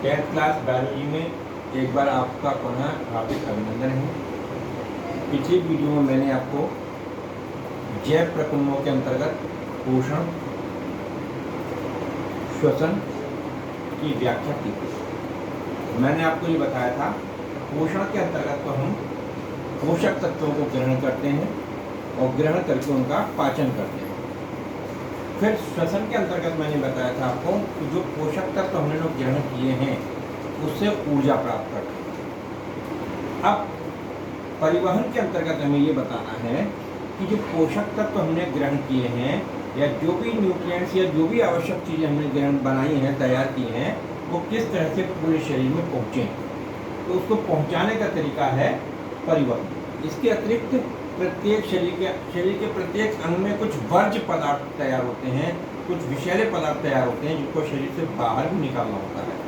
10th class biology में एक बार आपका पुनः हार्दिक अभिनंदन है। पिछली वीडियो में मैंने आपको जैव प्रक्रमों के अंतर्गत पोषण श्वसन की व्याख्या की थी। मैंने आपको ये बताया था पोषण के अंतर्गत तो हम पोषक तत्वों को ग्रहण करते हैं और ग्रहण करके उनका पाचन करते हैं। फिर श्वसन के अंतर्गत मैंने बताया था आपको कि जो पोषक तत्व हमने लोग ग्रहण किए हैं उससे ऊर्जा प्राप्त करते हैं। अब परिवहन के अंतर्गत हमें ये बताना है कि जो पोषक तत्व हमने ग्रहण किए हैं या जो भी न्यूट्रिएंट्स या जो भी आवश्यक चीज़ें हमने ग्रहण बनाई हैं, तैयार की हैं, वो किस तरह से पूरे शरीर में पहुँचें। तो उसको पहुँचाने का तरीका है परिवहन। इसके अतिरिक्त प्रत्येक शरीर के प्रत्येक अंग में कुछ वर्ज्य पदार्थ तैयार होते हैं, कुछ विषैले पदार्थ तैयार होते हैं जिनको शरीर से बाहर भी निकालना होता है।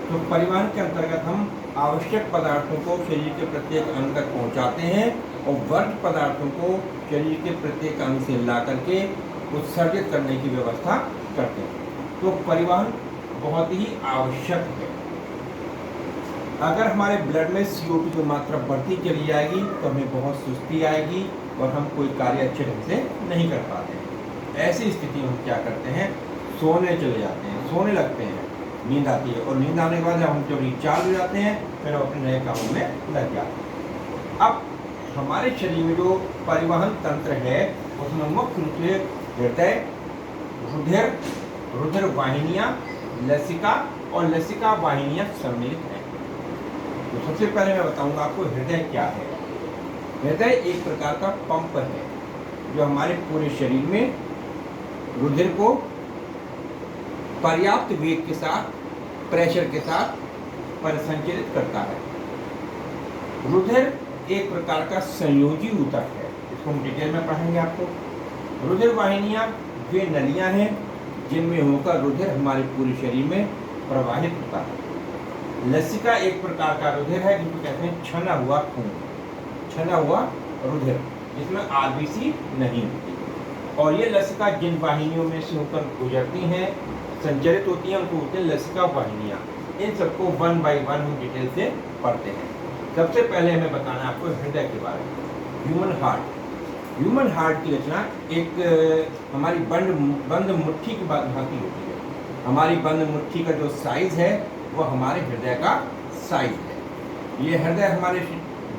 तो परिवहन के अंतर्गत हम आवश्यक पदार्थों को शरीर के प्रत्येक अंग तक पहुंचाते हैं और वर्ज्य पदार्थों को शरीर के प्रत्येक अंग से ला करके उत्सर्जित करने की व्यवस्था करते हैं। तो परिवहन बहुत ही आवश्यक है। अगर हमारे ब्लड में CO2 की मात्रा बढ़ती चली जाएगी तो हमें बहुत सुस्ती आएगी और हम कोई कार्य अच्छे ढंग से नहीं कर पाते। ऐसी स्थिति में हम क्या करते हैं, सोने चले जाते हैं, सोने लगते हैं, नींद आती है और नींद आने के बाद हम जब रिचार्ज हो जाते हैं फिर अपने नए कामों में लग जाते हैं। अब हमारे शरीर में जो परिवहन तंत्र है उसमें मुख्य रूप से हृदय, रुधिर, रुधिर वाहिनियाँ, लसिका और लसिका वाहिनियाँ सम्मिलित हैं। तो सबसे पहले मैं बताऊंगा आपको हृदय क्या है। हृदय एक प्रकार का पंप है जो हमारे पूरे शरीर में रुधिर को पर्याप्त वेग के साथ, प्रेशर के साथ परिसंचरित करता है। रुधिर एक प्रकार का संयोजी ऊतक है, इसको हम डिटेल में पढ़ेंगे आपको। रुधिर वाहिनियाँ वे नलियाँ हैं जिनमें होकर रुधिर हमारे पूरे शरीर में प्रवाहित होता है। लसिका एक प्रकार का रुधिर है जिसको कहते हैं छना हुआ खून, छना हुआ रुधिर, जिसमें RBC नहीं होती। और ये लसिका जिन वाहिनियों में से होकर गुजरती हैं, संचरित होती हैं, उनको बोलते हैं लसिका वाहिनियाँ। इन सबको 1 बाय 1 हम डिटेल से पढ़ते हैं। सबसे पहले हमें बताना है आपको हृदय के बारे में। ह्यूमन हार्ट, ह्यूमन हार्ट की रचना एक हमारी बंद मुट्ठी की भांति होती है। हमारी बंद मुट्ठी का जो साइज है वो हमारे हृदय का साइज है। ये हृदय हमारे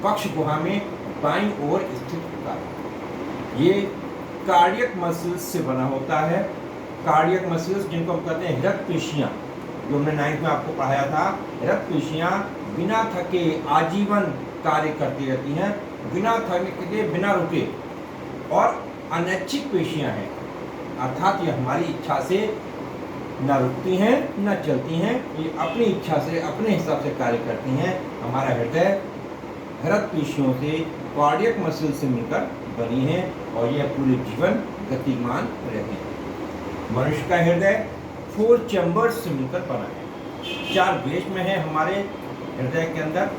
वक्ष गुहा में बाईं ओर स्थित होता है। ये कार्डियक मसल्स से बना होता है। कार्डियक मसल्स जिनको हम कहते हैं हृदय पेशियाँ, जो हमने 9th में आपको पढ़ाया था, हृदय पेशियाँ बिना थके आजीवन कार्य करती रहती हैं, बिना थके, बिना रुके। और अनैच्छिक पेशियाँ हैं, अर्थात ये हमारी इच्छा से न रुकती हैं न चलती हैं, ये अपनी इच्छा से अपने हिसाब से कार्य करती हैं। हमारा हृदय हृदय पेशियों से, कार्डियक मसल से मिलकर बनी है और यह पूरे जीवन गतिमान रहते हैं। मनुष्य का हृदय 4 चैम्बर्स से मिलकर बना है। 4 वेश में है हमारे हृदय के अंदर।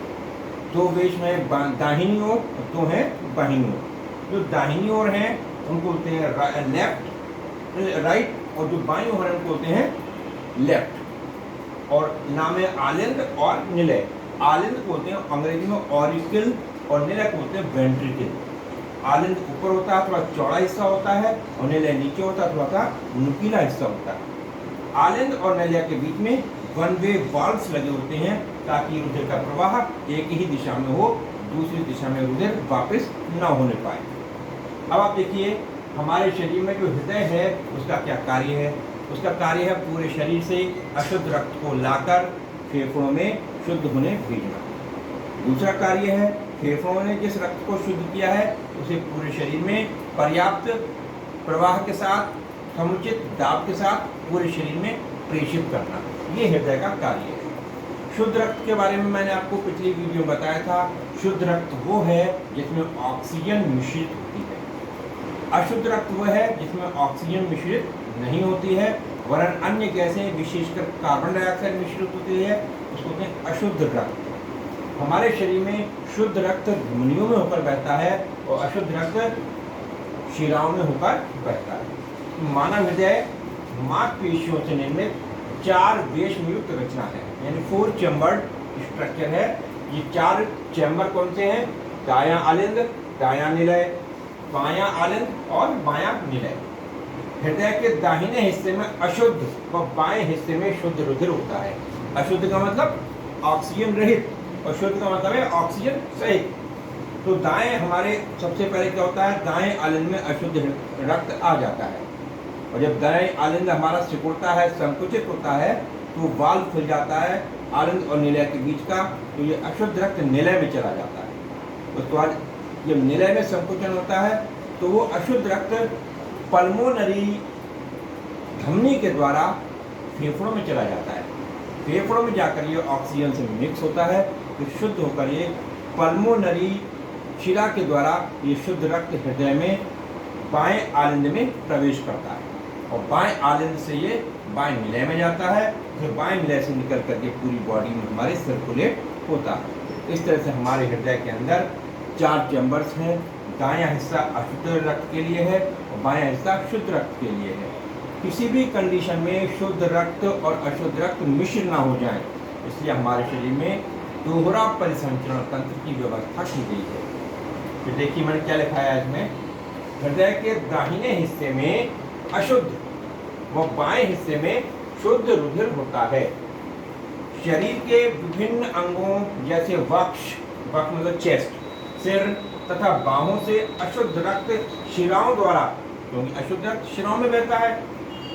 2 वेश में दाहिनी ओर, 2 है बाहिनी ओर। जो दाहिनी ओर हैं उनको बोलते हैं लेफ्ट, राइट, और जो बाईं ओर उनको बोलते हैं लेफ्ट। और नाम है आलिंद और निलय। आलिंद को बोलते हैं अंग्रेजी में ऑरिकल और निलय को बोलते हैं वेंट्रिकल। आलिंद ऊपर होता है, थोड़ा चौड़ा हिस्सा होता है, और निलय नीचे होता है, थोड़ा सा नुकीला हिस्सा होता है। आलिंद और निलय के बीच में 1 वे वाल्व्स लगे होते हैं ताकि रुधिर का प्रवाह एक ही दिशा में हो, दूसरी दिशा में रुधिर वापस न होने पाए। अब आप देखिए हमारे शरीर में जो हृदय है उसका क्या कार्य है। उसका कार्य है पूरे शरीर से अशुद्ध रक्त को लाकर फेफड़ों में शुद्ध होने भेजना। दूसरा कार्य है फेफड़ों ने जिस रक्त को शुद्ध किया है उसे पूरे शरीर में पर्याप्त प्रवाह के साथ, समुचित दाब के साथ पूरे शरीर में प्रेषित करना। ये हृदय का कार्य है। शुद्ध रक्त के बारे में मैंने आपको पिछली वीडियो में बताया था। शुद्ध रक्त वो है जिसमें ऑक्सीजन मिश्रित होती है। अशुद्ध रक्त वह है जिसमें ऑक्सीजन मिश्रित नहीं होती है, वरन अन्य गैसें विशेषकर कार्बन डाइऑक्साइड मिश्रित होती है, उसको कहते हैं अशुद्ध रक्त। हमारे शरीर में शुद्ध रक्त धमनियों में होकर बहता है और अशुद्ध रक्त शिराओं में होकर बहता है। मानव हृदय मांसपेशियों से निर्मित 4 वेशयुक्त रचना है, यानी 4 चैम्बर्ड स्ट्रक्चर है। ये 4 चैम्बर कौन से हैं? दायां आलिंद, दायां निलय, बायां आलिंद और बायां निलय। हृदय के दाहिने हिस्से में अशुद्ध व बाएं हिस्से में शुद्ध रुधिर होता है। अशुद्ध का मतलब ऑक्सीजन रहित और शुद्ध का मतलब है ऑक्सीजन सहित। तो दाएं हमारे सबसे पहले क्या होता है, दाएं आलिंद में अशुद्ध रक्त आ जाता है, और जब दाएं आलिंद हमारा सिकुड़ता है, संकुचित होता है, तो वाल्व खुल जाता है आलिंद और निलय के बीच का, तो ये अशुद्ध रक्त निलय में चला जाता है। उसके बाद जब निलय में संकुचन होता है तो वो अशुद्ध रक्त पल्मोनरी धमनी के द्वारा फेफड़ों में चला जाता है। फेफड़ों में जाकर ये ऑक्सीजन से मिक्स होता है, तो शुद्ध होकर ये पल्मोनरी शिरा के द्वारा ये शुद्ध रक्त हृदय में बाएं आलिंद में प्रवेश करता है, और बाएं आलिंद से ये बाएं निलय में जाता है, फिर बाएं निलय से निकल करके पूरी बॉडी में हमारे सर्कुलेट होता है। इस तरह से हमारे हृदय के अंदर 4 चैम्बर्स हैं। दायां हिस्सा अशुद्ध रक्त के लिए है और बायां हिस्सा शुद्ध रक्त के लिए है। किसी भी कंडीशन में शुद्ध रक्त और अशुद्ध रक्त मिश्र ना हो जाए, इसलिए हमारे शरीर में दोहरा परिसंचरण तंत्र की व्यवस्था की गई है। तो देखिए मैंने क्या लिखा है इसमें, हृदय के दाहिने हिस्से में अशुद्ध व बाएं हिस्से में शुद्ध रुधिर होता है। शरीर के विभिन्न अंगों जैसे वक्ष मतलब चेस्ट, सिर तथा बाहों से अशुद्ध रक्त शिराओं द्वारा, क्योंकि अशुद्ध रक्त शिराओं में बहता है,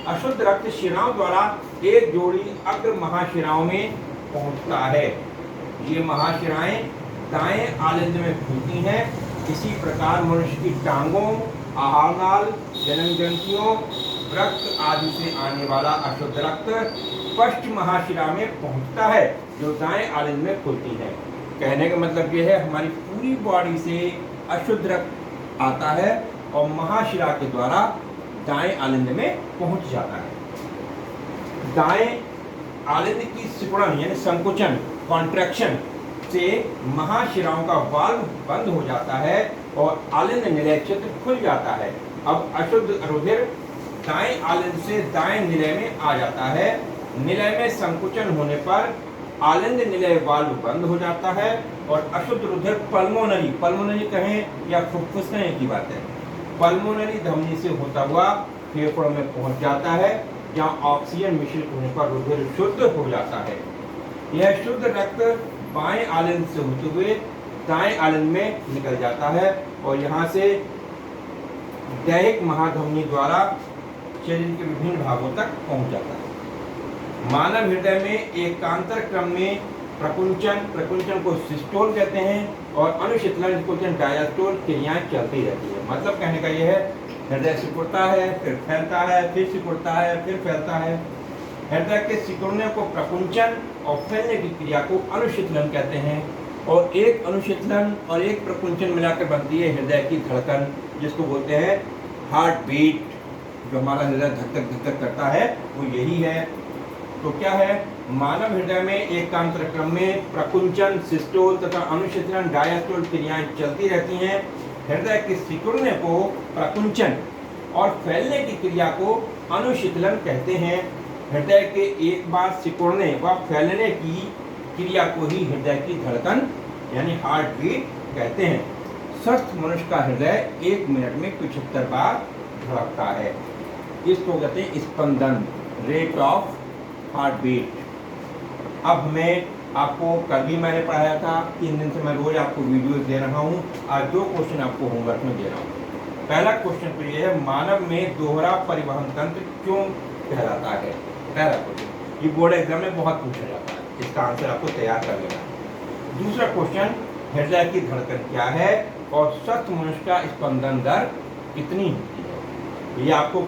अशुद्ध रक्त शिराओं द्वारा एक जोड़ी अग्र महाशिराओं में पहुंचता है। ये महाशिराएं दाएं आलिंद में खुलती हैं। इसी प्रकार मनुष्य की टांगों, आहार नाल, जन्म ग्रंथियों, रक्त आदि से आने वाला अशुद्ध रक्त पश्च महाशिरा में पहुंचता है, जो दाएं आलिंद में खुलती है। कहने का मतलब ये है, हमारी पूरी बॉडी से अशुद्ध रक्त आता है और महाशिरा के द्वारा दाएं आलिंद में पहुंच जाता है। दाएं आलिंद की सिकुड़न यानी संकुचन, कॉन्ट्रैक्शन से महाशिराओं का वाल्व बंद हो जाता है और आलिंद निलय क्षेत्र खुल जाता है। अब अशुद्ध रुधिर दाएं आलिंद से दाएं निलय में आ जाता है। निलय में संकुचन होने पर आलिंद निलय वाल्व बंद हो जाता है और अशुद्ध रुधिर पल्मोनरी कहें या फुफ्फुस कहें की बात है, पल्मोनरी धमनी से होता हुआ फेफड़ों में पहुंच जाता है, जहां ऑक्सीजन मिश्रित होने पर रुधिर शुद्ध हो जाता है। यह शुद्ध रक्त बाएं आलिंद से होते हुए दाएं आलिंद में निकल जाता है और यहाँ से दैहिक महाधमनी द्वारा शरीर के विभिन्न भागों तक पहुंच जाता है। मानव हृदय में एकांतर क्रम में प्रकुंचन को सिस्टोल कहते हैं और अनुशीतलन डायस्टोल क्रियाएं चलती रहती है। मतलब कहने का यह है, हृदय सिकुड़ता है, फिर फैलता है, फिर सिकुड़ता है, फिर फैलता है। हृदय के सिकुड़ने को प्रकुंचन और फैलने की क्रिया को अनुशीतलन कहते हैं, और एक अनुशीतलन और एक प्रकुंचन मिलाकर बनती है हृदय की धड़कन, जिसको बोलते हैं हार्ट बीट। जो हमारा हृदय धक धक करता है वो यही है। तो क्या है, मानव हृदय में एकांतर क्रम में प्रकुंचन, सिस्टोल तथा अनुशीतलन डायस्टोल क्रियाएं चलती रहती हैं। हृदय के सिकुड़ने को प्रकुंचन और फैलने की क्रिया को अनुशीतलन कहते हैं। हृदय के एक बार सिकुड़ने व फैलने की क्रिया को ही हृदय की धड़कन यानी हार्ट बीट कहते हैं। स्वस्थ मनुष्य का हृदय 1 मिनट में 75 बार धड़कता है। इसको कहते हैं स्पंदन, रेट ऑफ हार्ट बीट। अब मैं आपको कल भी मैंने पढ़ाया था, 3 दिन से मैं रोज आपको वीडियो दे रहा हूँ। आज 2 क्वेश्चन आपको होमवर्क में दे रहा हूँ। पहला क्वेश्चन तो ये है, मानव में दोहरा परिवहन तंत्र क्यों कहलाता है? पहला क्वेश्चन ये बोर्ड एग्जाम में बहुत पूछा जाता है, इसका आंसर आपको तैयार कर लेना है। दूसरा क्वेश्चन, हृदय की धड़कन क्या है और स्वस्थ मनुष्य का स्पंदन दर कितनी होती है? ये आपको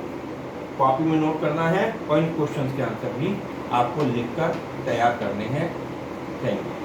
कॉपी में नोट करना है और इन क्वेश्चंस के आंसर भी आपको लिखकर तैयार करने हैं। Thank you.